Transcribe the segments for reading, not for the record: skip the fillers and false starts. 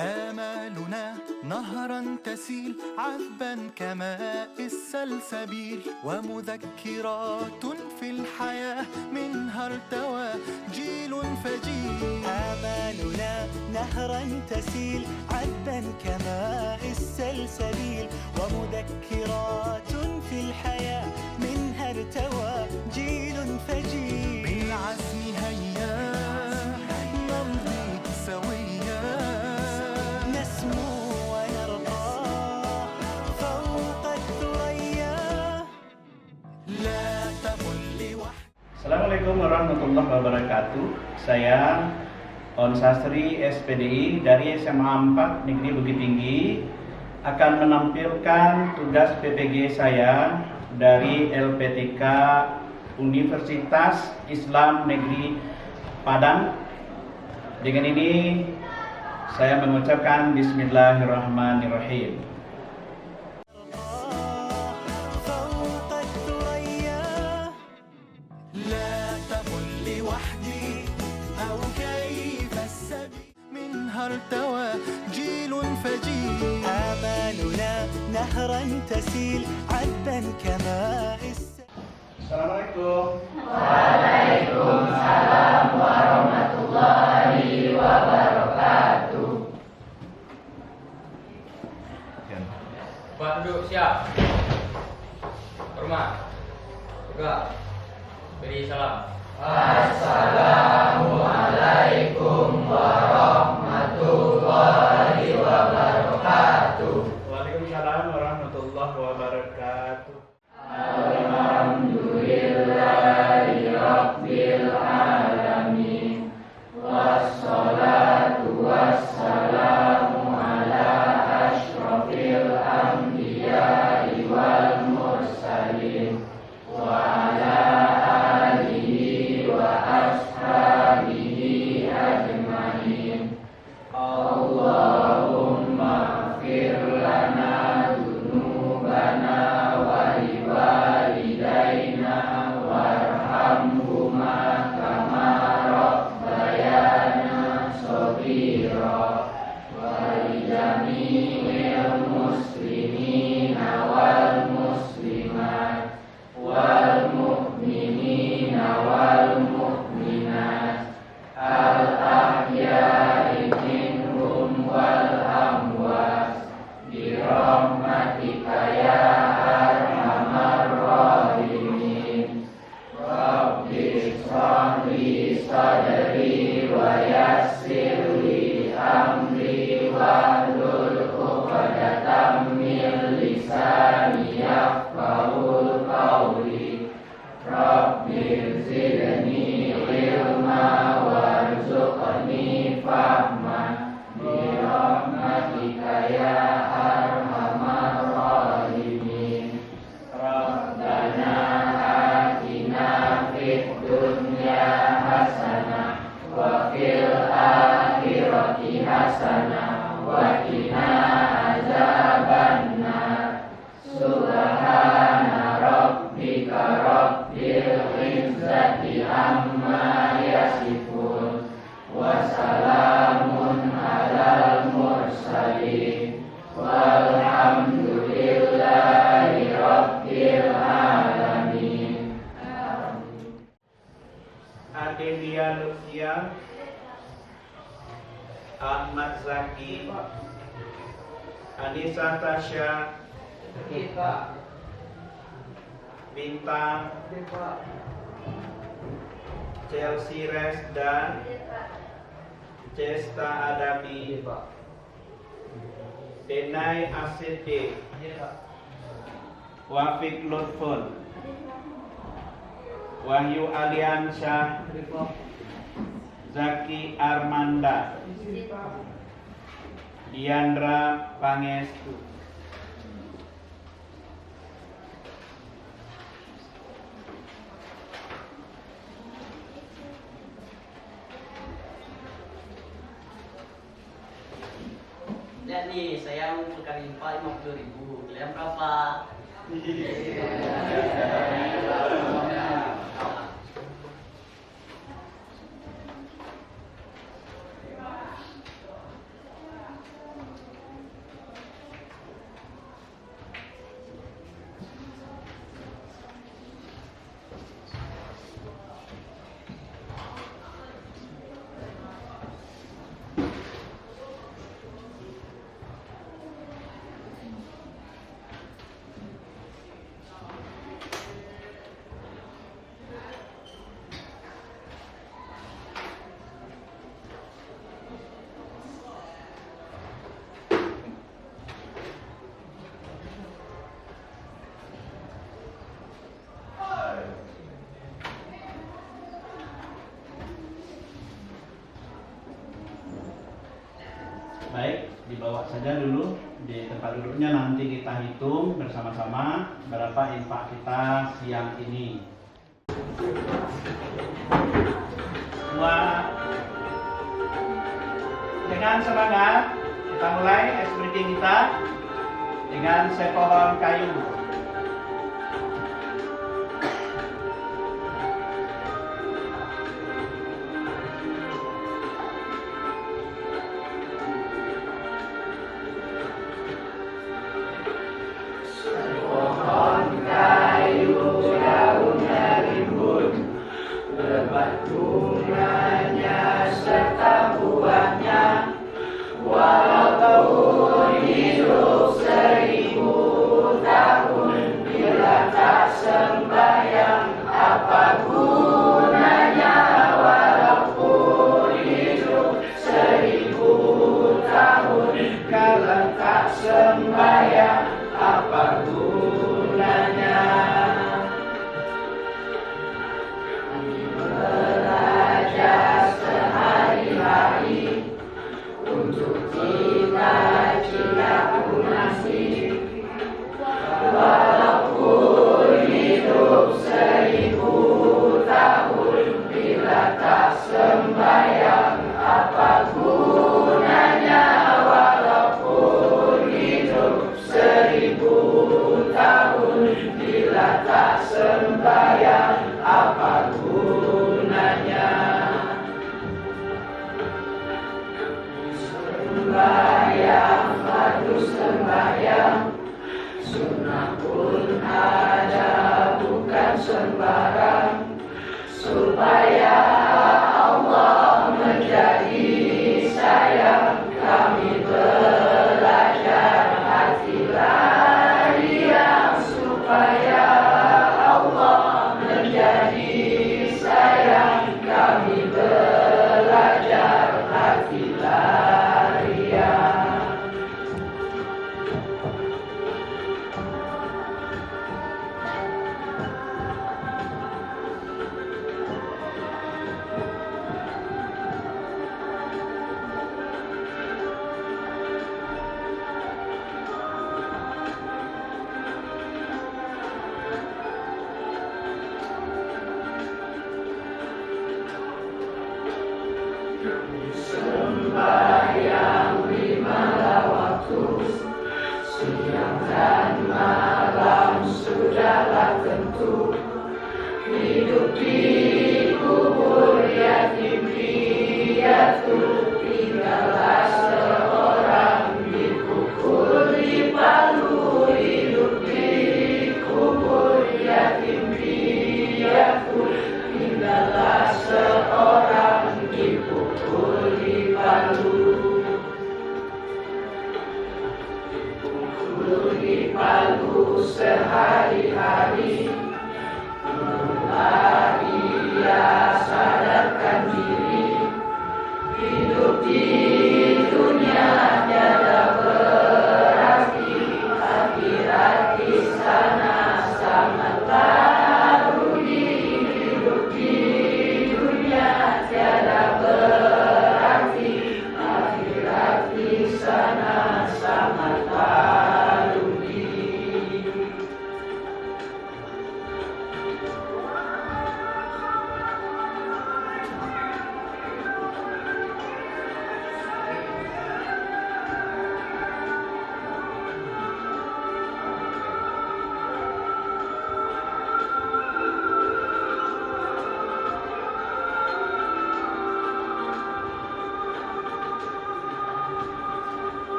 آمالنا نهرا تسيل عذبا كماء السلسبيل، ومذكرات في الحياة منها ارتوى جيل فجيل. آمالنا نهرا تسيل عذبا كماء السلسبيل، ومذكرات في الحياة منها ارتوى جيل فجيل. بالعزم هيا نمضي سويا، نسمو ونرقى فوق الثريا، لا تمل لوحدك. Assalamualaikum warahmatullahi wabarakatuh. Saya On Sastri SPDI dari SMA 4 Negeri Bukit Tinggi akan menampilkan tugas PPG saya dari LPTK Universitas Islam Negeri Padang. Dengan ini saya mengucapkan Bismillahirrahmanirrahim. فوق الثريا، لا تمل لوحدي أو كيف السبيل، منها ارتوى جيل فجيل. آمالنا نهرا تسيل عذبا كماء Assalamualaikum. Waalaikumsalam warahmatullahi wabarakatuh. Pak duduk siap. Hormat. Tegak. Beri salam. Assalamualaikum warahmatullahi wabarakatuh. Waalaikumsalam warahmatullahi wabarakatuh. Alhamdulillahi rabbil alamin, wassalatu wassalamu ala asyrafil anbiya'i wal mursalin, wa ala alihi wa ashabihi ajmain. Allahumma ighfir lana dzunubana wa liwalidayna warhamhuma kama rabbayana shaghira, wa lijami'il muslimina wal muslimat wal mu'minina wal mu'minat al ahya'i minhum wal amwat bi rahmatika ya arhamar rahimin. Rabbi shrah li sadri wa yassir li amri wahlul 'uqdatam min lisani yafqahul qawli. Rabbi zidni ilma warzuqni fahma bi rahmatika ya arhamar rahimin. Rabbana atina fid dunya hasanah wa fil akhirati hasanah wa qina azabannar. Subhana rabbika rabbil izzati amma yasifun, wa salamun alal mursalin, walhamdulillahi rabbil alamin. Adelia Lucia, Ahmad Zaki, Anissa Tasya, Bintang, Chelsea Resda, Cesta Adami, Denai Asiti, Wafik Lutfun, Wahyu Aliansyah, Zaki Armanda, Diandra Pangestu. Lihat nih, saya mengumpulkan infak 50.000. Kalian berapa? saja dulu di tempat duduknya, nanti kita hitung bersama-sama berapa infak kita siang ini. Semua dengan semangat kita mulai ice breaking kita dengan sepohon kayu.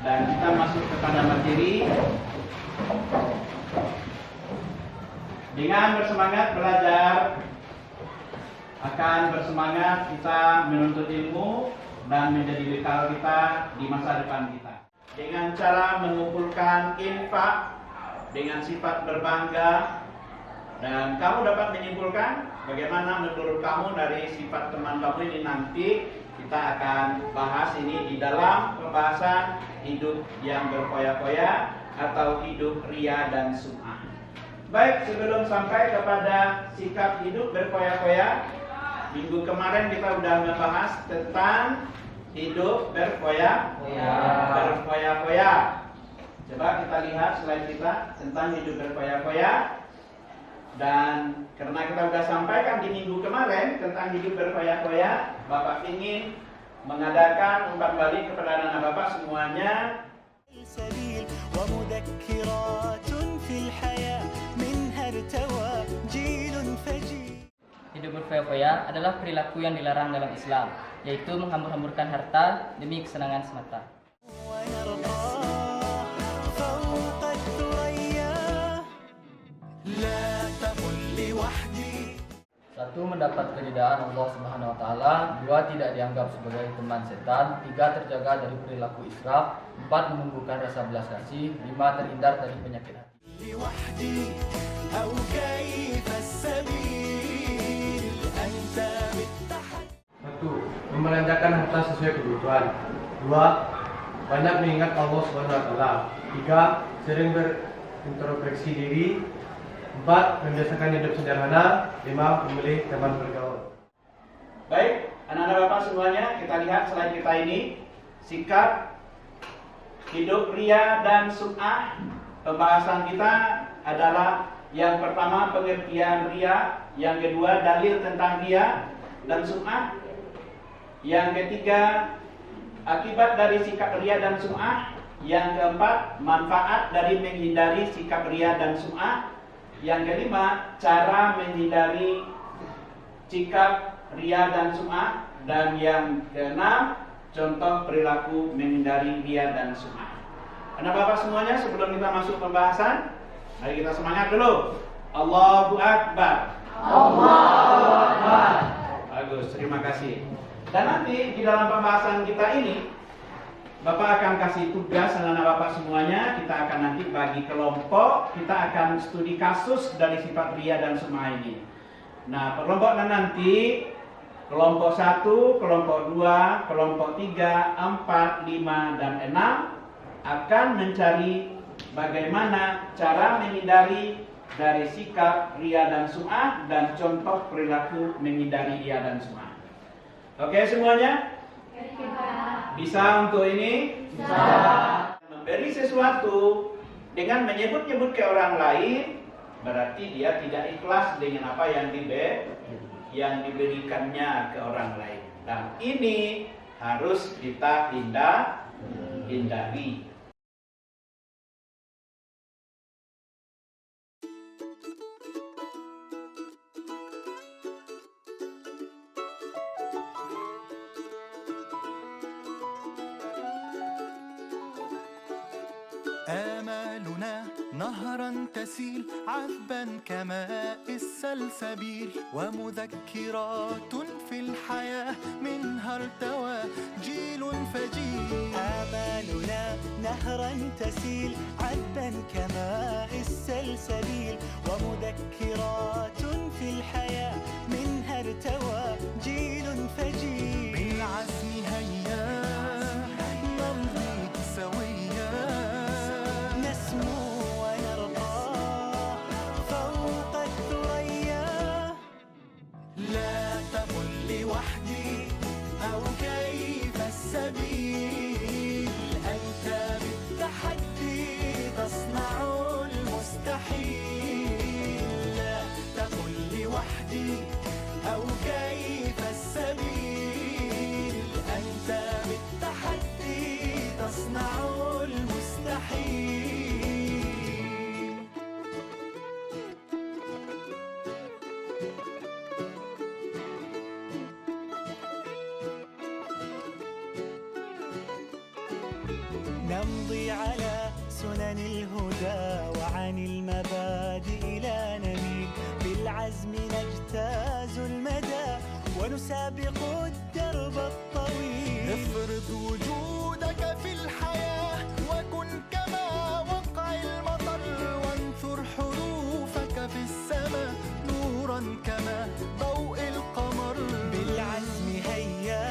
Dan kita masuk kepada materi dengan bersemangat belajar, akan bersemangat kita menuntut ilmu dan menjadi bekal kita di masa depan kita. Dengan cara mengumpulkan infak dengan sifat berbangga, dan kamu dapat menyimpulkan bagaimana menurut kamu dari sifat teman kamu ini. Nanti kita akan bahas ini di dalam pembahasan hidup yang berfoya-foya atau hidup ria dan sum'ah. Baik, sebelum sampai kepada sikap hidup berfoya-foya, minggu kemarin kita sudah membahas tentang hidup berfoya-foya. Coba kita lihat slide kita tentang hidup berfoya-foya. Dan karena kita sudah sampaikan di minggu kemarin tentang hidup berfoya-foya, Bapak ingin mengadakan umpan balik kepada anak Bapak semuanya. سبيل ومذكرات في الحياة منها ارتوى جيل فجيل. Hidup berfoya-foya adalah perilaku yang dilarang dalam Islam, yaitu menghambur-hamburkan harta demi kesenangan semata. ونرقى فوق الثريا. لا تقل لوحدي. Satu, mendapat keridaan Allah Subhanahu wa taala. Dua, tidak dianggap sebagai teman setan. Tiga, terjaga dari perilaku israf. Empat, menumbuhkan rasa belas kasih. Lima, terhindar dari penyakit hati. لوحدي أو كيف السبيل أنت بالتحدي. Satu, membelanjakan harta sesuai kebutuhan. Dua, banyak mengingat Allah Subhanahu wa taala. Tiga, sering berintrospeksi diri. Empat, membiasakan hidup sederhana. Lima, memilih teman bergaul. Baik, anak-anak Bapak semuanya, kita lihat slide kita ini. Sikap hidup ria dan sum'ah. Pembahasan kita adalah yang pertama pengertian ria, yang kedua dalil tentang ria dan sum'ah, yang ketiga akibat dari sikap ria dan sum'ah, yang keempat manfaat dari menghindari sikap ria dan sum'ah, yang kelima cara menghindari sikap ria dan sum'ah, dan yang keenam contoh perilaku menghindari ria dan sum'ah. Anak Bapak semuanya, sebelum kita masuk pembahasan, mari kita semangat dulu. Allahu Akbar. Allahu Akbar. Bagus, terima kasih. Dan nanti di dalam pembahasan kita ini, Bapak akan kasih tugas anak-anak Bapak semuanya. Kita akan nanti bagi kelompok. Kita akan studi kasus dari sifat ria dan sum'ah ini. Nah, perlombaan nanti kelompok 1, kelompok 2, kelompok 3, 4, 5, dan 6 akan mencari bagaimana cara menghindari dari sikap ria dan sum'ah dan contoh perilaku menghindari ria dan sum'ah. Oke semuanya? Bisa untuk ini? Bisa. Memberi sesuatu dengan menyebut-nyebut ke orang lain, berarti dia tidak ikhlas dengan apa yang diberikannya ke orang lain. Dan ini harus kita hindari. آمالنا نهرا تسيل عذبا كماء السلسبيل ومذكرات في الحياة منها ارتوى جيل فجيل. آمالنا نهرا تسيل عذبا كماء السلسبيل ومذكرات في الحياة منها ارتوى جيل فجيل. بالعزم هيا نمضي سويا نسمو ونرقى فوق الثريا. لا تقل لوحدي أو كيف السبيل أنت بالتحدي تصنع المستحيل. لا تقل لوحدي أو كيف السبيل أنت بالتحدي تصنع المستحيل. نمضي على سنن الهدى وعن المبادئ لا نميل. بالعزم نجتاز المدى ونسابق الدرب الطويل. افرض وجودك في الحياة وكن كما وقع المطر وانثر حروفك في السماء نورا كما ضوء القمر. بالعزم هيا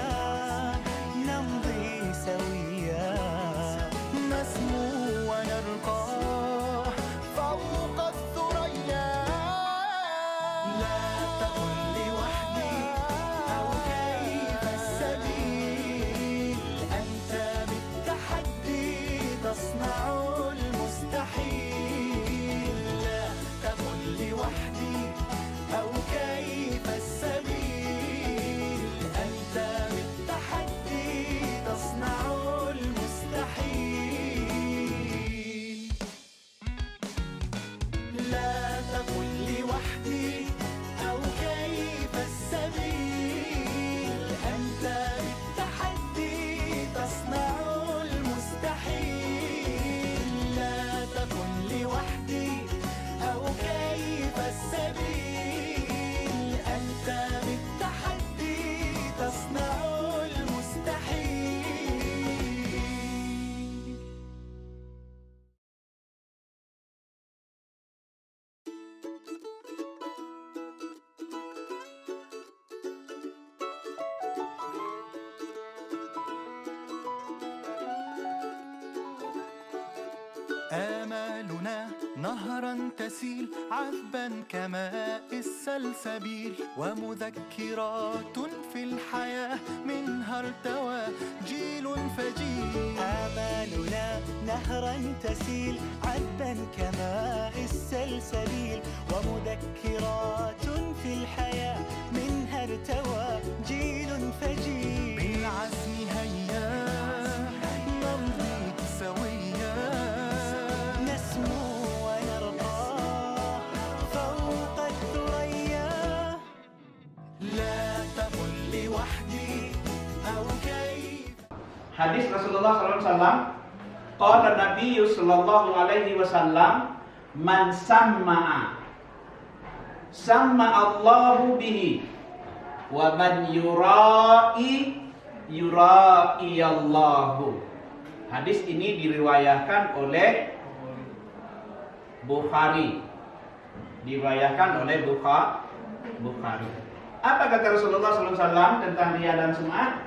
نمضي سويا نسمو ونرقى فوق الثريا. آمالنا نهرا تسيل عذبا كماء السلسبيل ومذكرات في الحياة منها ارتوى جيل فجيل. آمالنا نهرا تسيل عذبا كماء السلسبيل ومذكرات في الحياة منها ارتوى جيل فجيل. بالعزم هيا نمضي سويا نسمو ونرقى فوق الثريا. لا تقل لوحدي أو كيف. Hadis Rasulullah SAW, qala Nabi sallallahu alaihi wasallam, man samma'a Allahu bihi wa man yura'i Allahu. Hadis ini diriwayatkan oleh Bukhari. Bukhari. Apa kata Rasulullah SAW tentang riya dan sum'ah?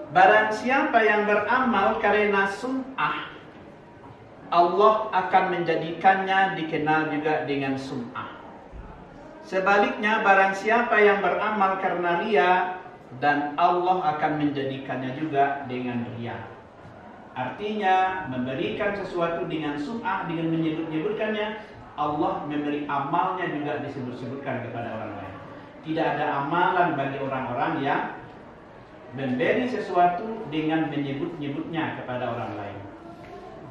Barang siapa yang beramal karena sum'ah, Allah akan menjadikannya dikenal juga dengan sum'ah. Sebaliknya, barang siapa yang beramal karena riya, dan Allah akan menjadikannya juga dengan riya. Artinya, memberikan sesuatu dengan sum'ah, dengan menyebut-nyebutkannya, Allah memberi amalnya juga disebut-sebutkan kepada orang lain. Tidak ada amalan bagi orang-orang yang memberi sesuatu dengan menyebut-nyebutnya kepada orang lain.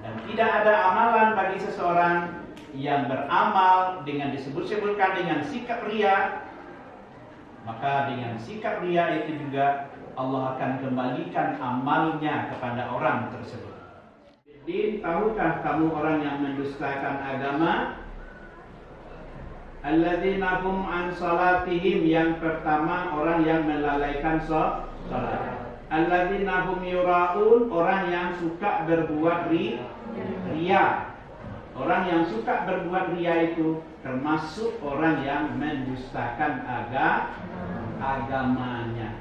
Dan tidak ada amalan bagi seseorang yang beramal dengan disebut-sebutkan dengan sikap riya, maka dengan sikap riya itu juga Allah akan kembalikan amalnya kepada orang tersebut. Din, tahukah kamu orang yang mendustakan agama? Alladzina hum an salatihim, yang pertama orang yang melalaikan salat. Alladzina hum yura'un, orang yang suka berbuat riya. Orang yang suka berbuat riya itu termasuk orang yang mendustakan agamanya.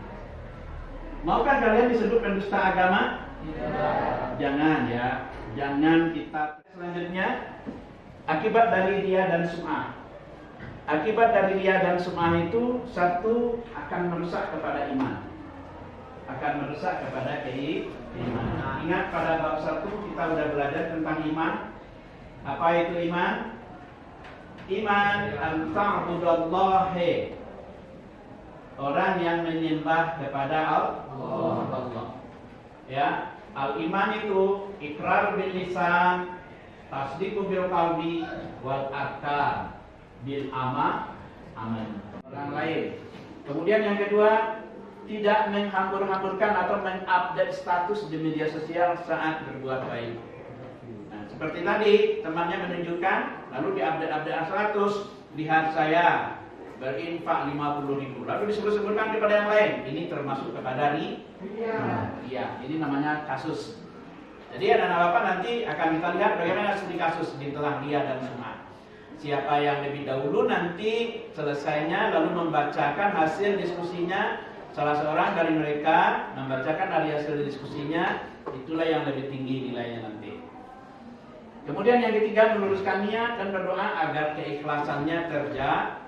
Maukah kalian disebut pendusta agama? Tidak. Jangan ya. Jangan kita. Selanjutnya, akibat dari riya dan sum'ah. Akibat dari riya dan sum'ah itu, satu, akan merusak kepada iman. Akan merusak kepada keimanan. Ingat pada bab 1 kita sudah belajar tentang iman. Apa itu iman? Iman an ta'budallahi, orang yang menyembah kepada Allah. Ya, al-iman itu ikrar bil lisan, tasdiqu bil qalbi, wal arkan bil amal. Orang lain. Kemudian yang kedua, tidak menghambur-hamburkan atau mengupdate status di media sosial saat berbuat baik. Seperti tadi, temannya menunjukkan, lalu di-update status, lihat saya berinfak 50.000, lalu disebut-sebutkan kepada yang lain. Ini termasuk kepada riya. Ini namanya kasus. Jadi anak-anak bapak nanti akan kita lihat bagaimana studi kasus di tengah riya dan sum'ah. Siapa yang lebih dahulu nanti selesainya lalu membacakan hasil diskusinya, salah seorang dari mereka membacakan dari hasil diskusinya, itulah yang lebih tinggi nilainya nanti. Kemudian yang ketiga, meluruskan niat dan berdoa agar keikhlasannya terjaga.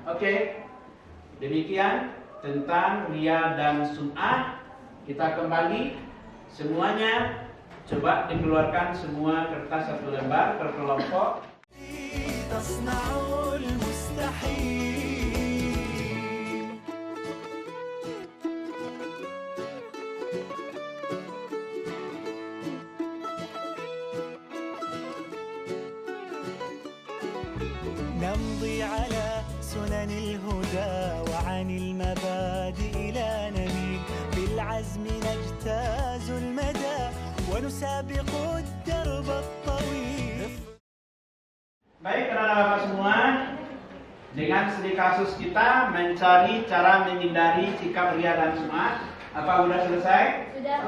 Oke. Demikian tentang riya dan sum'ah. Kita kembali semuanya, coba dikeluarkan semua kertas satu lembar per kelompok. تصنع المستحيل. نمضي على سنن الهدى وعن المبادئ لا نميل. بالعزم نجتاز المدى ونسابق الدرب الطويل. Baik, anak-anak bapak semua, dengan studi kasus kita mencari cara menghindari sikap riya dan sum'ah. Apa sudah selesai? Sudah.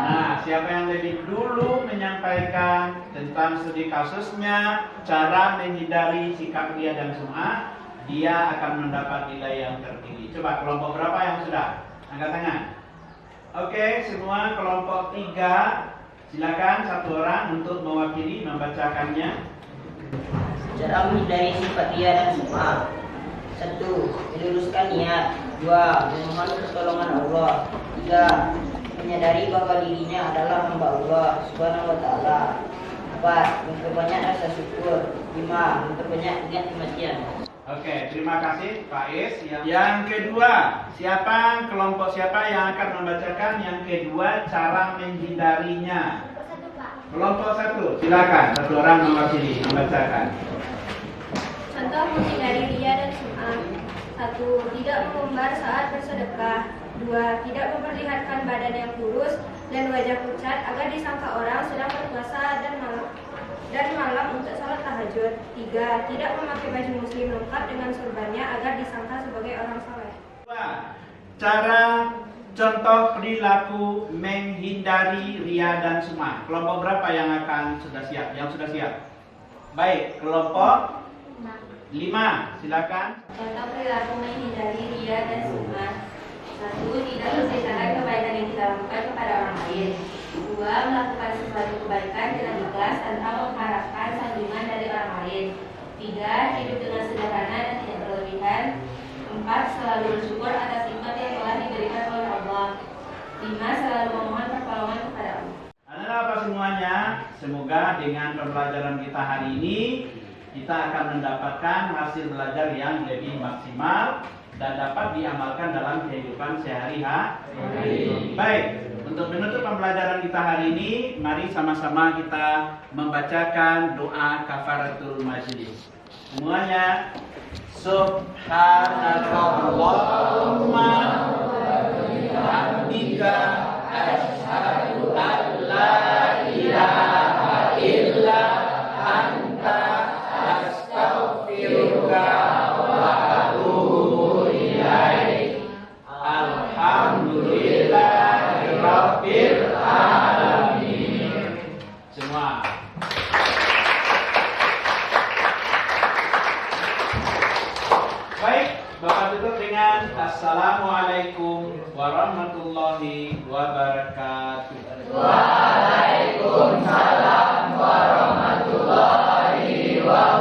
Nah, siapa yang lebih dulu menyampaikan tentang studi kasusnya, cara menghindari sikap riya dan sum'ah, dia akan mendapat nilai yang tertinggi. Coba kelompok berapa yang sudah? Angkat tangan. Oke, semua kelompok 3 Silakan satu orang untuk mewakili membacakannya. Cara menghindari sifat ria dan sum'ah. 1. Meluruskan niat. 2. Memohon pertolongan Allah. 3. Menyadari bahwa dirinya adalah hamba Allah Subhanahu wa taala. 4. Memperbanyak rasa syukur. 5. Memperbanyak ingat kematian. Oke, terima kasih Pak Is. Yang kedua, kelompok siapa yang akan membacakan yang kedua cara menghindarinya? Kelompok 1, silakan satu orang mewakili membacakan. Contoh menghindari ria dan sum'ah. 1. Tidak mengumbar saat bersedekah. 2. Tidak memperlihatkan badan yang kurus dan wajah pucat agar disangka orang sedang berpuasa dan malam untuk salat tahajud. 3. Tidak memakai baju muslim lengkap dengan surbannya agar disangka sebagai orang saleh. 2. Cara contoh perilaku menghindari ria dan sum'ah. Kelompok berapa yang sudah siap? Baik, kelompok 5, silakan. Contoh perilaku menghindari ria dan sum'ah. 1. Tidak menceritakan kebaikan yang kita lakukan kepada orang lain. 2. Melakukan sesuatu kebaikan dengan ikhlas tanpa mengharapkan sanjungan dari orang lain. 3. Hidup dengan sederhana dan tidak berlebihan. 4. Selalu bersyukur atas nikmat yang telah diberikan oleh Allah. 5. Selalu memohon pertolongan kepada Allah. Anak-anak apa semuanya, semoga dengan pembelajaran kita hari ini kita akan mendapatkan hasil belajar yang lebih maksimal dan dapat diamalkan dalam kehidupan sehari-hari. Baik, untuk menutup pembelajaran kita hari ini, mari sama-sama kita membacakan doa kafaratul majlis. Semuanya, Subhanallahumma bihamdika asyhadu an la ilaha illa anta astaghfiruka wa atubu ilaik. Alhamdulillahirabbil alamin. Semua. Baik, Bapak tutup dengan Assalamualaikum warahmatullahi wabarakatuh. Waalaikumsalam warahmatullahi wabarakatuh.